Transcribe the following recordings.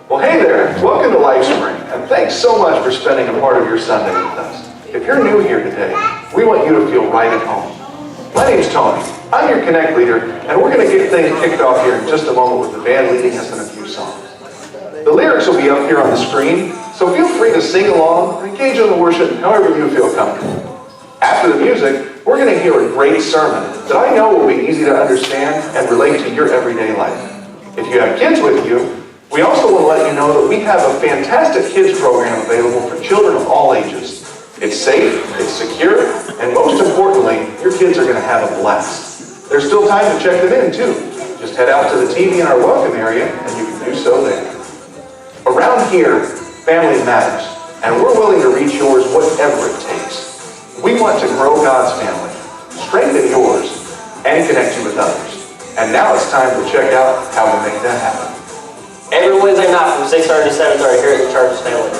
Well, hey there. Welcome to Lifespring, and thanks so much for spending a part of your Sunday with us. If you're new here today, we want you to feel right at home. My name's Tony. I'm your Connect leader, and we're going to get things kicked off here in just a moment with the band leading us in a few songs. The lyrics will be up here on the screen, so feel free to sing along or engage in the worship however you feel comfortable. After the music, we're going to hear a great sermon that I know will be easy to understand and relate to your everyday life. If you have kids with you, we also want to let you know that we have a fantastic kids program available for children of all ages. It's safe, it's secure, and most importantly, your kids are going to have a blast. There's still time to check them in too. Just head out to the TV in our welcome area and you can do so there. Around here, family matters, and we're willing to reach yours whatever it takes. We want to grow God's family, strengthen yours, and connect you with others. And now it's time to check out how we make that happen. Every Wednesday night from 6:30 to 7:30 here at the church's family.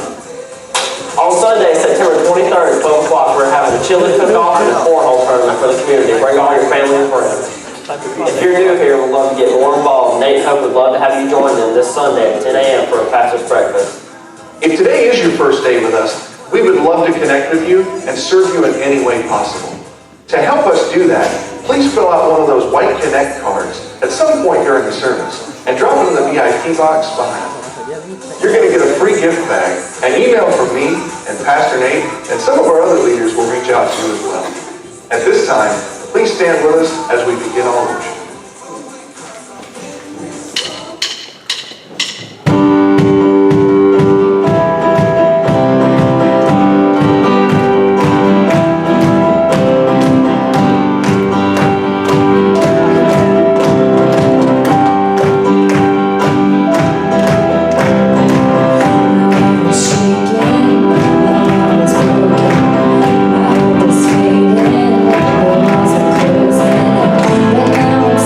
On Sunday, September 23rd at 12 o'clock, we're having a chili cook-off and a cornhole tournament for the community. Bring all your family and friends. If you're new here, we'd love to get more involved. Nate and Hope would love to have you join them this Sunday at 10 a.m. for a pastor's breakfast. If today is your first day with us, we would love to connect with you and serve you in any way possible. To help us do that, please fill out one of those white Connect cards at some point during the service and drop it in the VIP box behind. You're going to get a free gift bag, an email from me and Pastor Nate, and some of our other leaders will reach out to you as well. At this time, please stand with us as we begin our worship. Now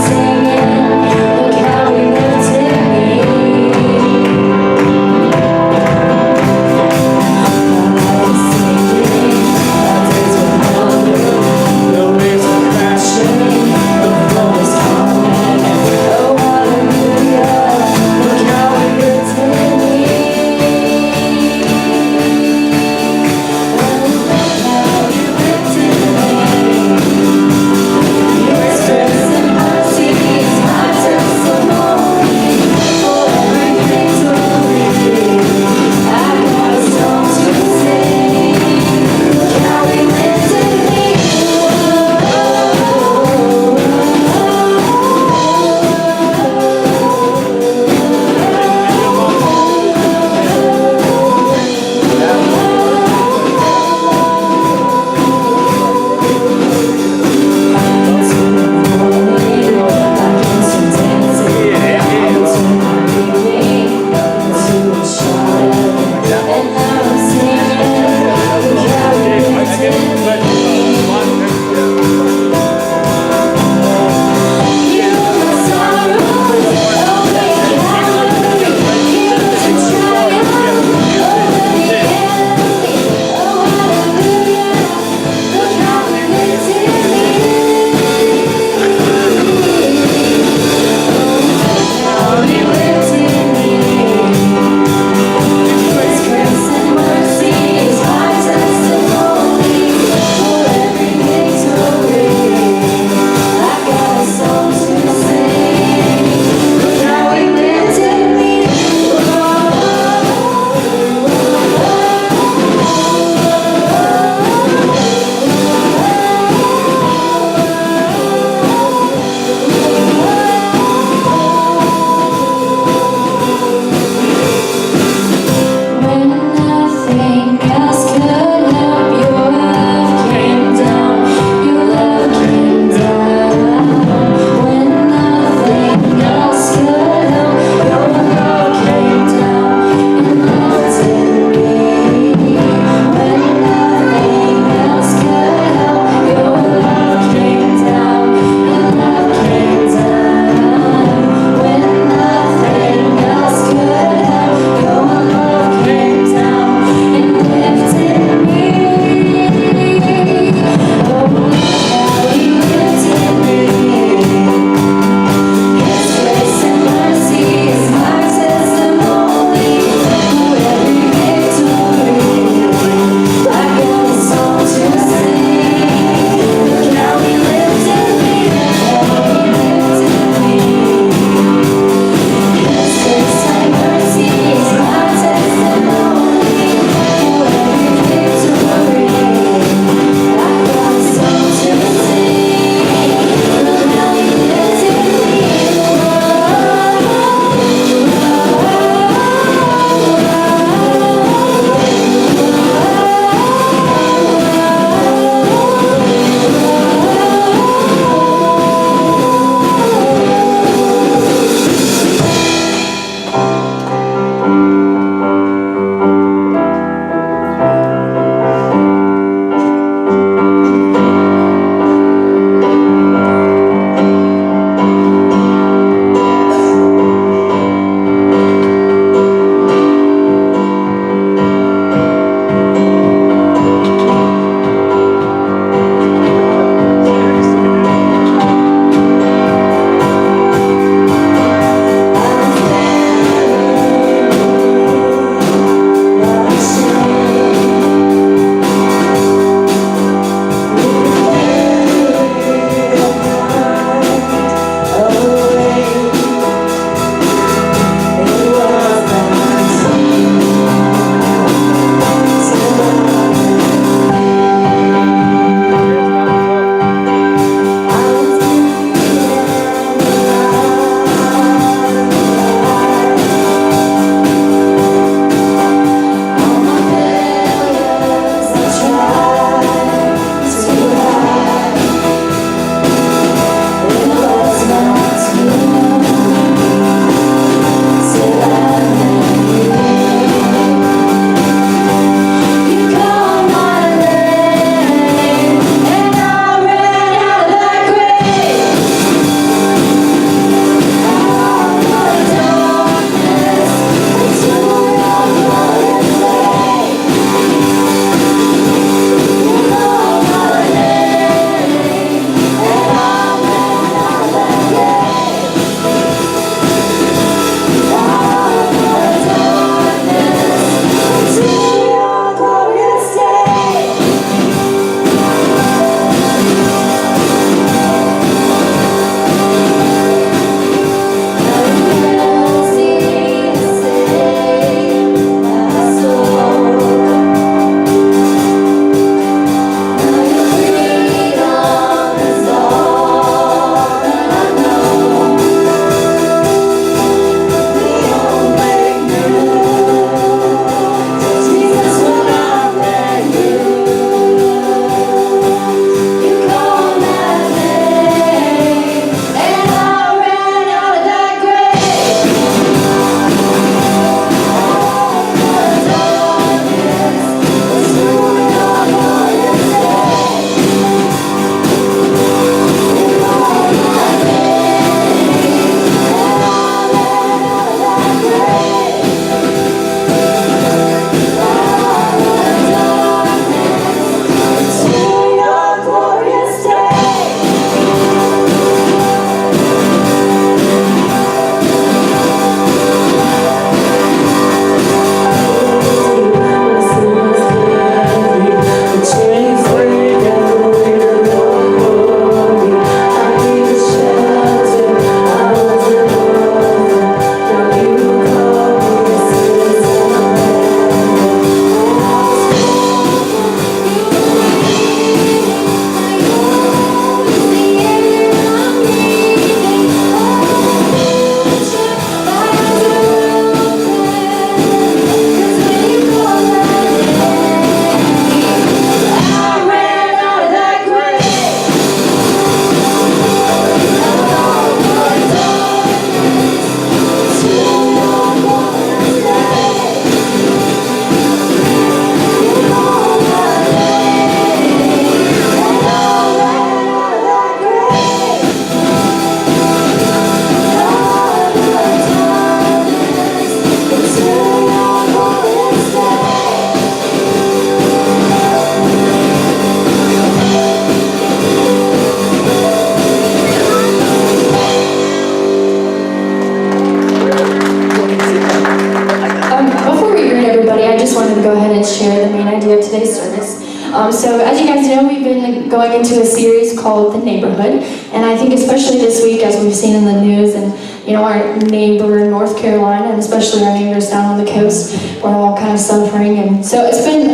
So as you guys know, we've been going into a series called The Neighborhood, and I think especially this week, as we've seen in the news, and our neighbor in North Carolina, and especially our neighbors down on the coast, we're all kind of suffering, and so it's been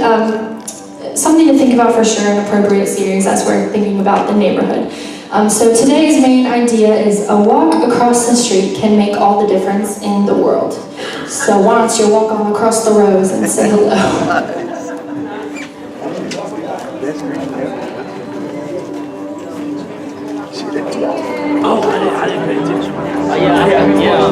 something to think about for sure, an appropriate series as we're thinking about the neighborhood. So today's main idea is a walk across the street can make all the difference in the world. So why don't you walk on across the rows and say hello? Oh, I didn't pay attention. Yeah.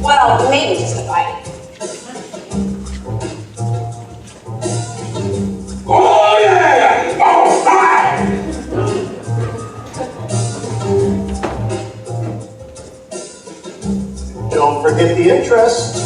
Well, maybe just a bite. Oh yeah! Oh hi! Don't forget the interest.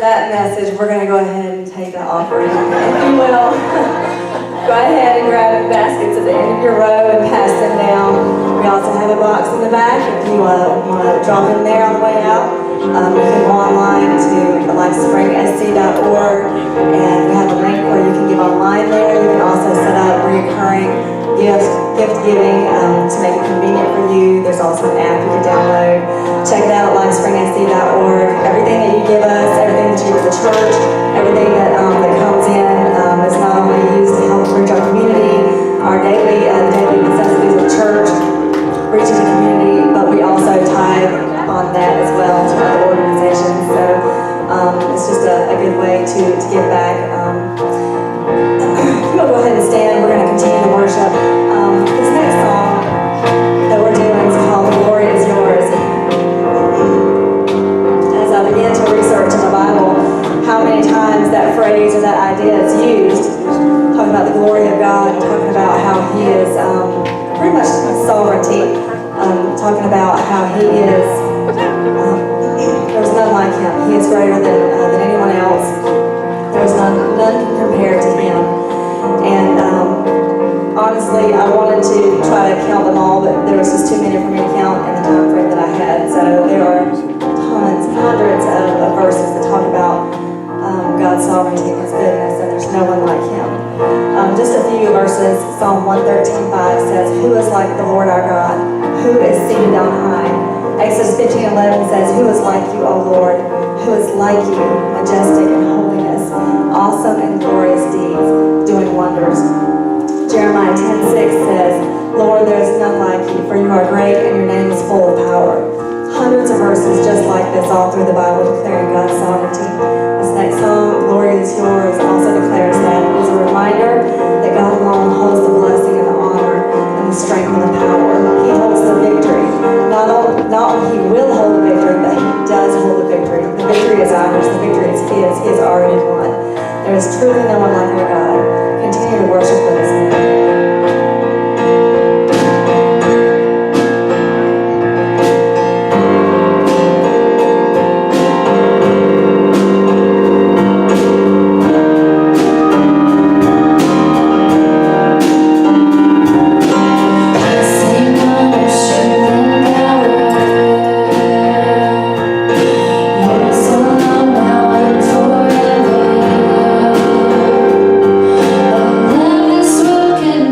that message, we're going to go ahead and take the offering. If you will, go ahead and grab the baskets at the end of your row and pass them down. We also have a box in the back if you want to drop in there on the way out. You can go online to lifespring09172018A and we have a link where you can give online there. You can also set up recurring gift giving to make it convenient for you. There's also an app you can download. Check it out at lifespring09172018A. Everything that you give us, everything that you give to the church, everything that comes in is not only used to help reach our community, our daily necessities of church, reaching the community, but we also tithe on that as well to other organizations. So it's just a good way to give back. We'll go ahead and stand. We're going to continue to worship. This next song that we're doing is called "The Glory Is Yours." As I began to research in the Bible, how many times that phrase or that idea is used, talking about the glory of God, talking about how He is pretty much sovereignty, talking about how He is, there's none like Him. He is greater than anyone else. There's none can compare to Him. And honestly, I wanted to try to count them all, but there was just too many for me to count in the time frame that I had. So there are hundreds of verses that talk about God's sovereignty and His goodness, and there's no one like Him. Just a few verses. Psalm 113:5 says, "Who is like the Lord our God? Who is seated on high?" Exodus 15:11 says, "Who is like you, O Lord? Who is like you, majestic in holiness, awesome in glorious deeds, doing wonders?" Jeremiah 10:6 says, "Lord, there is none like you, for you are great and your name is full of power." Hundreds of verses just like this all through the Bible declaring God's sovereignty. This next song, "Glory Is Yours," also declares that. It is a reminder that God alone holds the blessing and the honor and the strength and the power. He holds the victory. Not only He will hold the victory, but He does hold the victory. The victory is ours. The victory is His. He has already won. There is truly no one like our God. Continue to worship with us now. Love this world can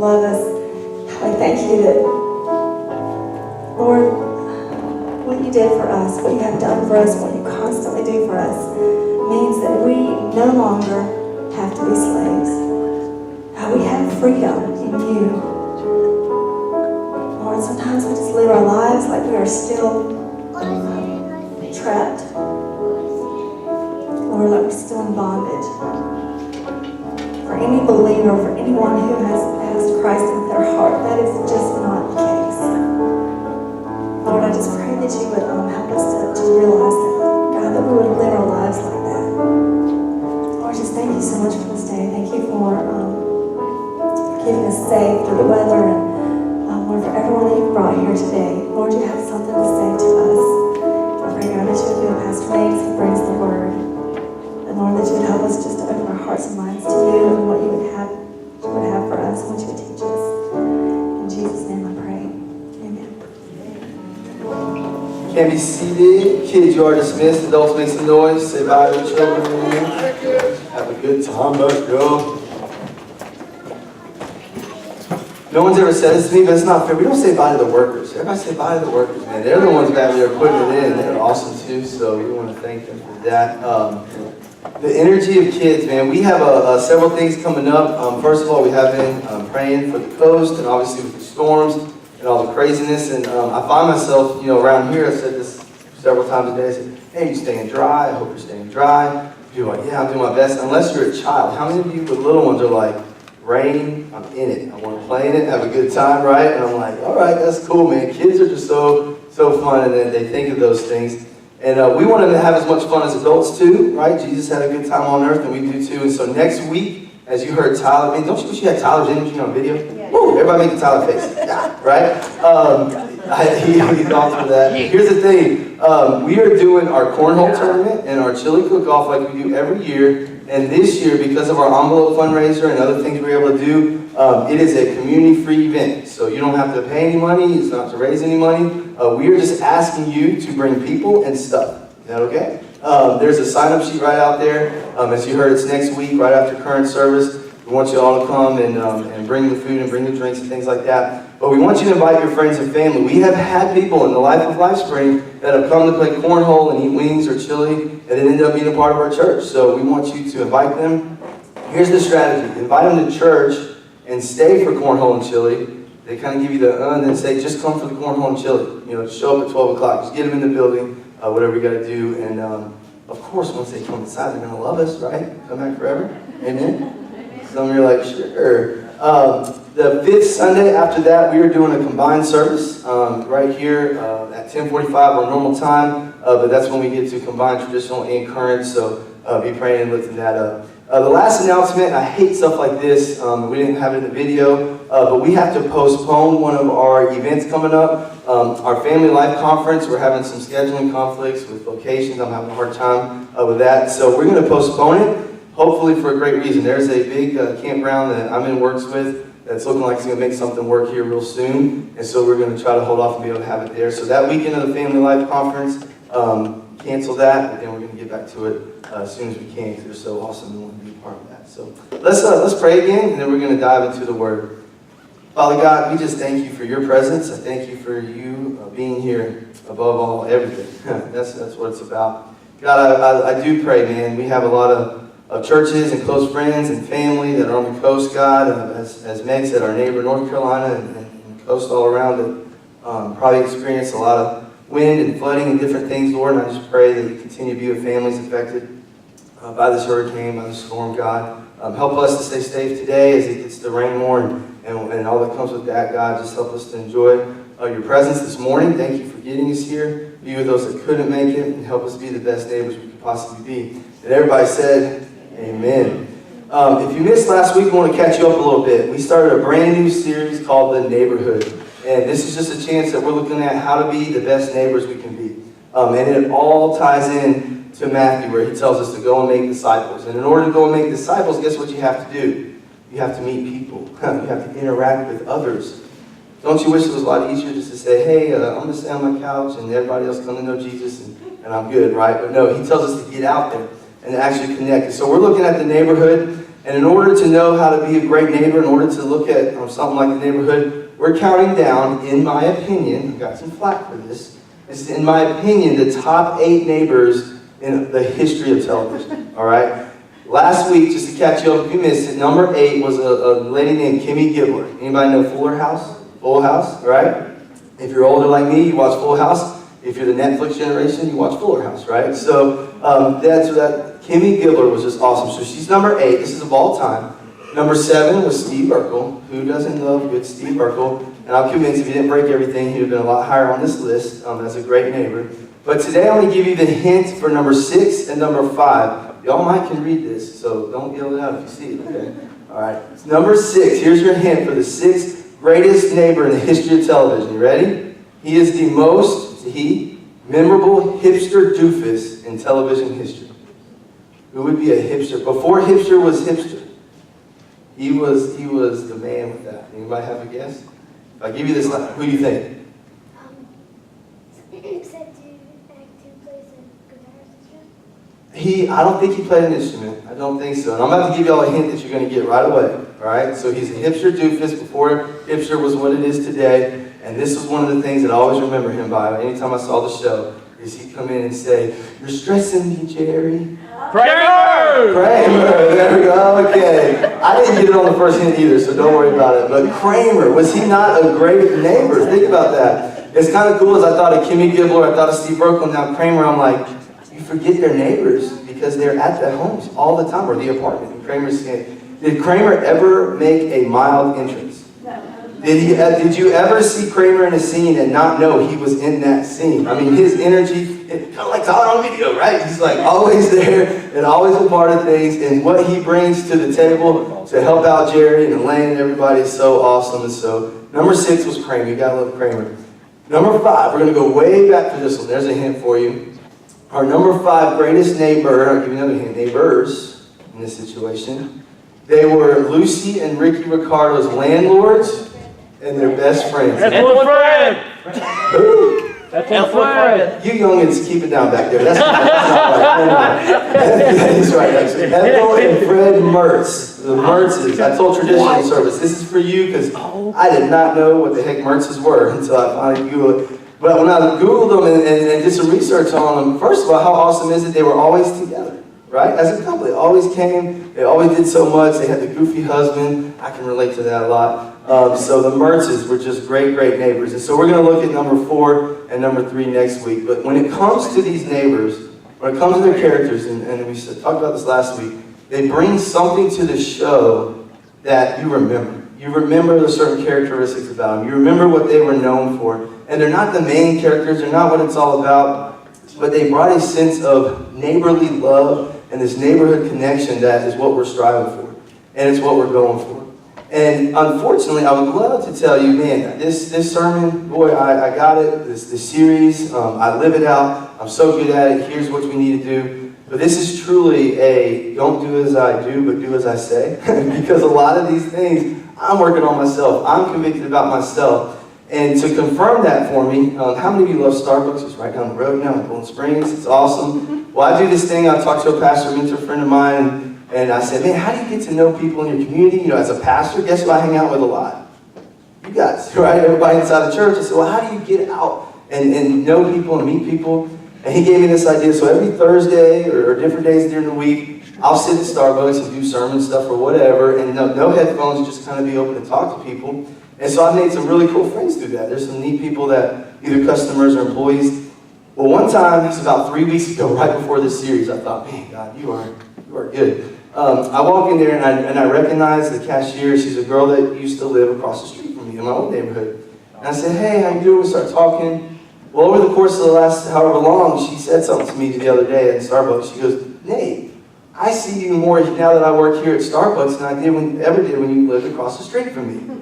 love us. I thank you that, Lord, what you did for us, what you have done for us, what you constantly do for us, means that we no longer have to be slaves. How we have freedom in you. Lord, sometimes we just live our lives like we are still trapped. Lord, like we're still in bondage. For any believer, for anyone who has asked Christ into their heart, that is just not the case. Lord, I just pray that you would help us to realize that, God, that we would live our lives like that. Lord, just thank you so much for this day. Thank you for keeping us safe through the weather, and Lord, for everyone that you've brought here today. Lord, you have something to say to us. I pray, God, that you would be with Pastor Mace who brings the word. And Lord, that you would help us just to open our hearts and minds to you and what you would have for us and what you would teach us. In Jesus' name I pray. Amen. Can be seated. Kids, you are dismissed. Adults, make some noise. Say bye to the children. Have a good time. Let's go. No one's ever said this to me, but it's not fair. We don't say bye to the workers. Everybody say bye to the workers, man. They're the ones back there putting it in. They're awesome too, so we want to thank them for that. The energy of kids, man. We have several things coming up. First of all, we have been praying for the coast, and obviously with the storms and all the craziness. And I find myself, around here, I've said this several times a day. I said, hey, you staying dry? I hope you're staying dry. You're like, yeah, I'm doing my best. Unless you're a child. How many of you with little ones are like, rain, I'm in it. I want to play in it, have a good time, right? And I'm like, all right, that's cool, man. Kids are just so fun, and they think of those things. And we want them to have as much fun as adults too, right? Jesus had a good time on earth, and we do too. And so next week, as you heard Tyler, I mean, don't you wish you had Tyler's energy on video? Yeah. Woo, everybody make the Tyler face, yeah, right? He's awesome for that. Here's the thing, we are doing our cornhole tournament and our chili cook-off like we do every year. And this year, because of our envelope fundraiser and other things we're able to do, it is a community-free event. So you don't have to pay any money. It's not to raise any money. We are just asking you to bring people and stuff. Is that okay? There's a sign-up sheet right out there. As you heard, it's next week, right after current service. We want you all to come and bring the food and bring the drinks and things like that. But we want you to invite your friends and family. We have had people in the life of Lifespring that have come to play cornhole and eat wings or chili, and it ended up being a part of our church. So we want you to invite them. Here's the strategy. Invite them to church and stay for cornhole and chili. They kind of give you the and then say, just come for the cornhole and chili. Show up at 12 o'clock. Just get them in the building, whatever you got to do. And of course, once they come inside, they're going to love us, right? Come back forever. Amen? Some of you are like, sure. The fifth Sunday after that, we are doing a combined service right here at 10:45, our normal time. But that's when we get to combine traditional and current. So be praying and lifting that up. The last announcement, I hate stuff like this. We didn't have it in the video, but we have to postpone one of our events coming up. Our Family Life Conference, we're having some scheduling conflicts with locations. I'm having a hard time with that. So we're going to postpone it, hopefully for a great reason. There's a big campground that I'm in works with that's looking like it's going to make something work here real soon. And so we're going to try to hold off and be able to have it there. So that weekend of the Family Life Conference, cancel that, but then we're going to get back to it as soon as we can because they're so awesome and want to be a part of that. So let's pray again, and then we're going to dive into the Word. Father God, we just thank you for your presence. I thank you for you being here above all, everything. That's what it's about. God, I do pray, man. We have a lot of churches and close friends and family that are on the coast, God. As Meg said, our neighbor, North Carolina, and the coast all around it, probably experienced a lot of wind and flooding and different things, Lord. And I just pray that you continue to be with families affected by this hurricane, by this storm, God. Help us to stay safe today as it gets to rain more and all that comes with that, God. Just help us to enjoy your presence this morning. Thank you for getting us here. Be with those that couldn't make it and help us be the best neighbors we could possibly be. And everybody said, amen. If you missed last week, I want to catch you up a little bit. We started a brand new series called The Neighborhood. And this is just a chance that we're looking at how to be the best neighbors we can be. And it all ties in to Matthew, where he tells us to go and make disciples. And in order to go and make disciples, guess what you have to do? You have to meet people. You have to interact with others. Don't you wish it was a lot easier just to say, hey, I'm going to stay on my couch and everybody else come to know Jesus and I'm good, right? But no, he tells us to get out there and actually connect. And so we're looking at the neighborhood. And in order to know how to be a great neighbor, in order to look at something like the neighborhood, we're counting down, in my opinion, I've got some flack for this, is in my opinion, the top 8 neighbors in the history of television, all right? Last week, just to catch you up if you missed it, number 8 was a lady named Kimmy Gibbler. Anybody know Full House, right? If you're older like me, you watch Full House. If you're the Netflix generation, you watch Fuller House, right? So Kimmy Gibbler was just awesome. So she's number 8. This is of all time. Number 7 was Steve Urkel. Who doesn't love good Steve Urkel? And I'm convinced if he didn't break everything, he'd have been a lot higher on this list as a great neighbor. But today I'm going to give you the hint for number 6 and number 5. Y'all might can read this, so don't yell it out if you see it, okay? All right. Number 6, here's your hint for the 6th greatest neighbor in the history of television. You ready? He is the most, memorable hipster doofus in television history. Who would be a hipster? Before hipster was hipster. He was the man with that. Anybody have a guess? If I give you this, who do you think? I don't think he played an instrument. I don't think so. And I'm about to give y'all a hint that you're going to get right away. All right? So he's a hipster doofus before hipster was what it is today. And this was one of the things that I always remember him by. Anytime I saw the show, is he'd come in and say, "You're stressing me, Jerry." Kramer! There we go. Okay. I didn't get it on the first hint either, so don't worry about it. But Kramer, was he not a great neighbor? Think about that. It's kind of cool as I thought of Kimmy Gibbler, I thought of Steve Urkel, now Kramer. I'm like, you forget their neighbors because they're at their homes all the time, or the apartment. And Kramer's saying, did Kramer ever make a mild entrance? Did you ever see Kramer in a scene and not know he was in that scene? I mean, his energy, kind of like caught on video, right? He's like always there and always a part of things. And what he brings to the table to help out Jerry and Elaine and everybody is so awesome. And so, number 6 was Kramer. You gotta love Kramer. Number 5, we're gonna go way back to this one. There's a hint for you. Our number 5 greatest neighbor, I'll give you another hint, neighbors in this situation. They were Lucy and Ricky Ricardo's landlords and their best friends. That's one friend! Who? That's one friend! You youngins, keep it down back there. That's not right. That's right, actually. Ethel and Fred Mertz. The Mertzes. I told traditional service, this is for you because I did not know what the heck Mertzes were until I finally Googled it. But when I Googled them and did some research on them, first of all, how awesome is it they were always together, right? As a couple, they always came, they always did so much. They had the goofy husband. I can relate to that a lot. So the Mertzes were just great, great neighbors. And so we're going to look at number 4 and number 3 next week. But when it comes to these neighbors, when it comes to their characters, and we talked about this last week, they bring something to the show that you remember. You remember the certain characteristics about them. You remember what they were known for. And they're not the main characters. They're not what it's all about. But they brought a sense of neighborly love and this neighborhood connection that is what we're striving for. And it's what we're going for. And unfortunately, I would love to tell you, man, this sermon, boy, I got it. This series, I live it out. I'm so good at it. Here's what we need to do. But this is truly a don't do as I do, but do as I say. Because a lot of these things, I'm working on myself. I'm convicted about myself. And to confirm that for me, how many of you love Starbucks? It's right down the road now in Golden Springs. It's awesome. Well, I do this thing. I talked to a pastor mentor friend of mine, and I said, man, how do you get to know people in your community? You know, as a pastor, guess who I hang out with a lot? You guys, right? Everybody inside the church. I said, well, how do you get out and know people and meet people? And he gave me this idea. So every Thursday or different days during the week, I'll sit at Starbucks and do sermon stuff or whatever, and no headphones, just kind of be open to talk to people. And so I've made some really cool friends through that. There's some neat people that either customers or employees. Well, one time, it's about 3 weeks ago, right before this series, I thought, man, God, you are good. I walk in there and I recognize the cashier. She's a girl that used to live across the street from me in my old neighborhood. And I said, hey, how you doing? We start talking. Well, over the course of the last however long, she said something to me the other day at Starbucks. She goes, Nate, I see you more now that I work here at Starbucks than I ever did when you lived across the street from me.